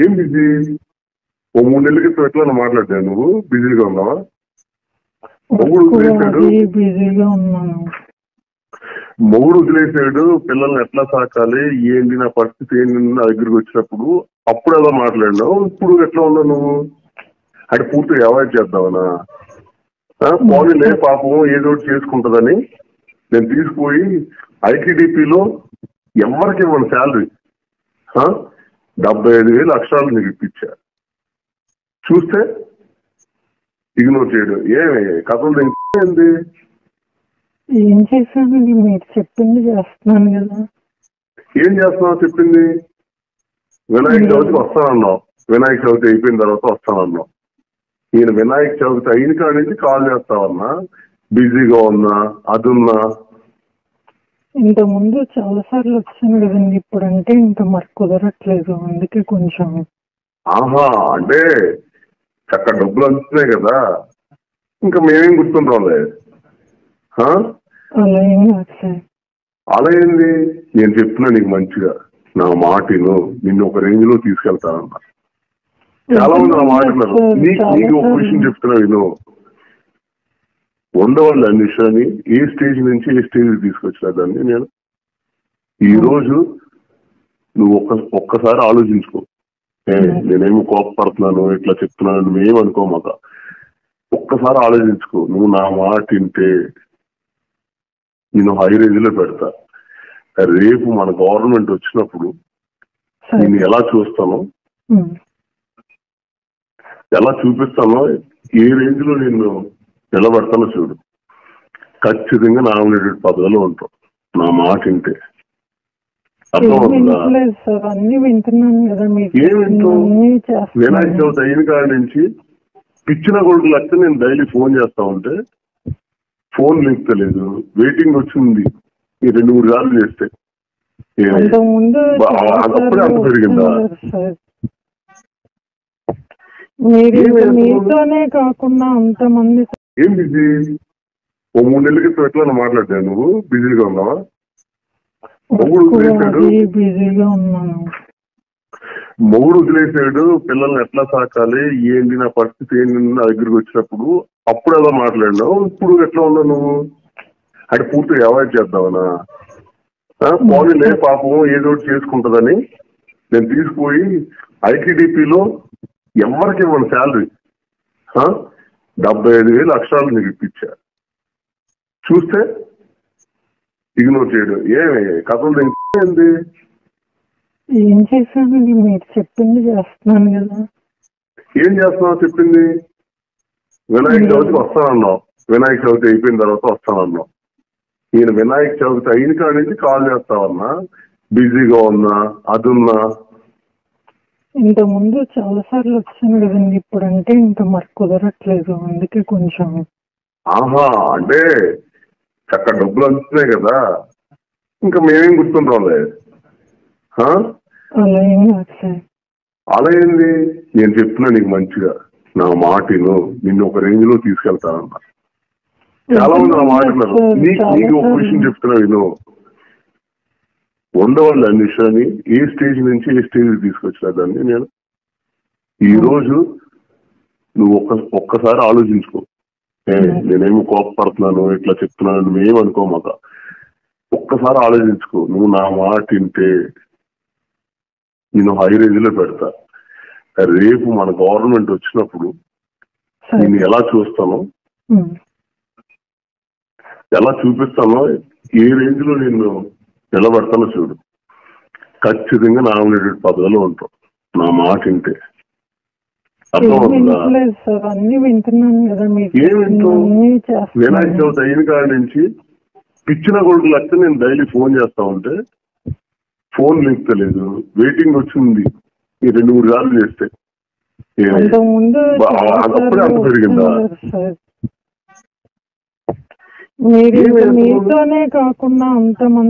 ఏం బిజీ? ఓ 3 నెలల క్రితం ఎట్లా మాట్లాడావు? నువ్వు బిజీగా ఉన్నావా? మొగుడు వదిలేసాడు, బిజీగా ఉన్నాను. మొగుడు వదిలేసాడు, పిల్లల్ని ఎట్లా సాకాలి, ఏంటి నా పరిస్థితి ఏంటి నా దగ్గరికి వచ్చినప్పుడు అప్పుడు ఎలా మాట్లాడినావు, ఇప్పుడు ఎట్లా ఉన్నావు నువ్వు? అంటే పూర్తిగా అవాయిడ్ చేద్దామనా? పోనీలే పాపం ఏదో చేసుకుంటుందని నేను తీసుకుపోయి ఐటీడీపీలో ఎవరికి ఇవ్వను శాలరీ 75,000 అక్షరాలు నీకు ఇప్పించా. చూస్తే ఇగ్నోర్ చేయడం ఏమి కథలు ఏంది? ఏం చేశానండి? మీరు చెప్పింది చేస్తున్నాను కదా. ఏం చేస్తున్నావు చెప్పింది? వినాయక చవితికి వస్తానన్నావు, వినాయక చవితి అయిపోయిన తర్వాత వస్తానన్నావు. నేను వినాయక చవితి అయిన కాడి నుంచి కాల్ చేస్తావన్నా, బిజీగా ఉన్నా అదున్నా. ఇంత ముందు చాలా సార్లు వచ్చాను కదండి, ఇప్పుడు అంటే ఇంకా మరి కుదరట్లేదు, అందుకే కొంచెం. ఆహా, అంటే చక్క డబ్బులు అందుతున్నాయి కదా, ఇంకా మేమేం గుర్తుంటాంలే. అలా ఏం కాదు సార్. అలా ఏంది? నేను చెప్తున్నా నీకు మంచిగా, నా మాటను నిన్ను ఒక రేంజ్ లో తీసుకెళ్తానన్నా. చాలా మంది నా మాట అన్నారు. నీకు ఒక విషయం చెప్తున్నా విను. ఉండవాళ్ళు అన్ని విషయాన్ని ఏ స్టేజ్ నుంచి ఏ స్టేజ్ తీసుకొచ్చినా దాన్ని నేను ఈ రోజు నువ్వు ఒక్కసారి ఆలోచించుకో. నేనేమి కోపపడుతున్నాను ఇట్లా చెప్తున్నాను నువ్వేమనుకో మాక. ఒక్కసారి ఆలోచించుకో. నువ్వు నా మాట వింటే నేను హై రేంజ్ లో పెడతా. రేపు మన గవర్నమెంట్ వచ్చినప్పుడు నేను ఎలా చూస్తానో, ఎలా చూపిస్తానో, ఏ రేంజ్ లో నేను నిలబెడతానో చూడు. ఖచ్చితంగా నామినేటెడ్ పదవిలో ఉంటావు నా మాట వింటే. వినాయక చవితి అయిన కాడి నుంచి పిచ్చిన కొడుకు లెక్క నేను డైలీ ఫోన్ చేస్తా ఉంటే ఫోన్ లేపుతలేదు. వెయిటింగ్ వచ్చింది ఈ 2-3 సార్లు చేస్తే. అప్పుడే అంత పెరిగిందా? మీతోనే కాకుండా అంతమంది. ఏం బిజీ? ఓ 3 నెలల క్రితం ఎట్లా మాట్లాడావు? నువ్వు బిజీగా ఉన్నావా? మొగుడు వదిలేసాడు, బిజీగా ఉన్నాను. మొగుడు వదిలేసాడు, పిల్లల్ని ఎట్లా సాకాలి, ఏంటి నా పరిస్థితి ఏంటి నా దగ్గరికి వచ్చినప్పుడు అప్పుడు ఎలా మాట్లాడినావు, ఇప్పుడు ఎట్లా ఉన్నావు నువ్వు? అంటే పూర్తిగా అవాయిడ్ చేద్దామనా? పోనీలే పాపం ఏదో చేసుకుంటుందని నేను తీసుకుపోయి ఐటీడీపీలో ఎవరికి ఇవ్వను శాలరీ 75,000 అక్షరాలు నీకు ఇప్పించా. చూస్తే ఇగ్నోర్ చేయడం ఏమి కథలు ఏంది? ఏం చేశానండి? మీరు చెప్పింది చేస్తున్నాను కదా. ఏం చేస్తున్నావు చెప్పింది? వినాయక చవితికి వస్తానన్నావు, వినాయక చవితి అయిపోయిన తర్వాత వస్తానన్నావు. నేను వినాయక చవితి అయిన కాడి నుంచి కాల్ చేస్తావన్నా, బిజీగా ఉన్నా అదున్నా. ఇంత ముందు చాలా సార్లు వచ్చాను కదండి, ఇప్పుడు అంటే ఇంకా మరి కుదరట్లేదు, అందుకే కొంచెం. ఆహా, అంటే చక్క డబ్బులు అందుతున్నాయి కదా, ఇంకా మేమేం గుర్తుంటాంలే. అలా ఏం కాదు సార్. అలా ఏంది? నేను చెప్తున్నా నీకు మంచిగా, నా మాటను నిన్ను ఒక రేంజ్ లో తీసుకెళ్తానన్నా. చాలా మంది నా మాట అన్నారు. నీకు ఒక విషయం చెప్తున్నా విను. ఉండవాళ్ళు అన్ని విషయాన్ని ఏ స్టేజ్ నుంచి ఏ స్టేజ్ తీసుకొచ్చినా దాన్ని నేను ఈ రోజు నువ్వు ఒక్కసారి ఆలోచించుకో. నేనేమి కోపపడుతున్నాను ఇట్లా చెప్తున్నాను నువ్వేమనుకో మాక. ఒక్కసారి ఆలోచించుకో. నువ్వు నా మాట వింటే నేను హై రేంజ్ లో పెడతా. రేపు మన గవర్నమెంట్ వచ్చినప్పుడు నేను ఎలా చూస్తానో, ఎలా చూపిస్తానో, ఏ రేంజ్ లో నేను నిలబెడతానో చూడు. ఖచ్చితంగా నామినేటెడ్ పదవిలో ఉంటావు నా మాట వింటే. వినాయక చవితి అయిన కాడి నుంచి పిచ్చిన కొడుకు లెక్క నేను డైలీ ఫోన్ చేస్తా ఉంటే ఫోన్ లేపుతలేదు. వెయిటింగ్ వచ్చింది ఈ 2-3 సార్లు చేస్తే. అప్పుడే అంత పెరిగిందా? మీతోనే కాకుండా అంతమంది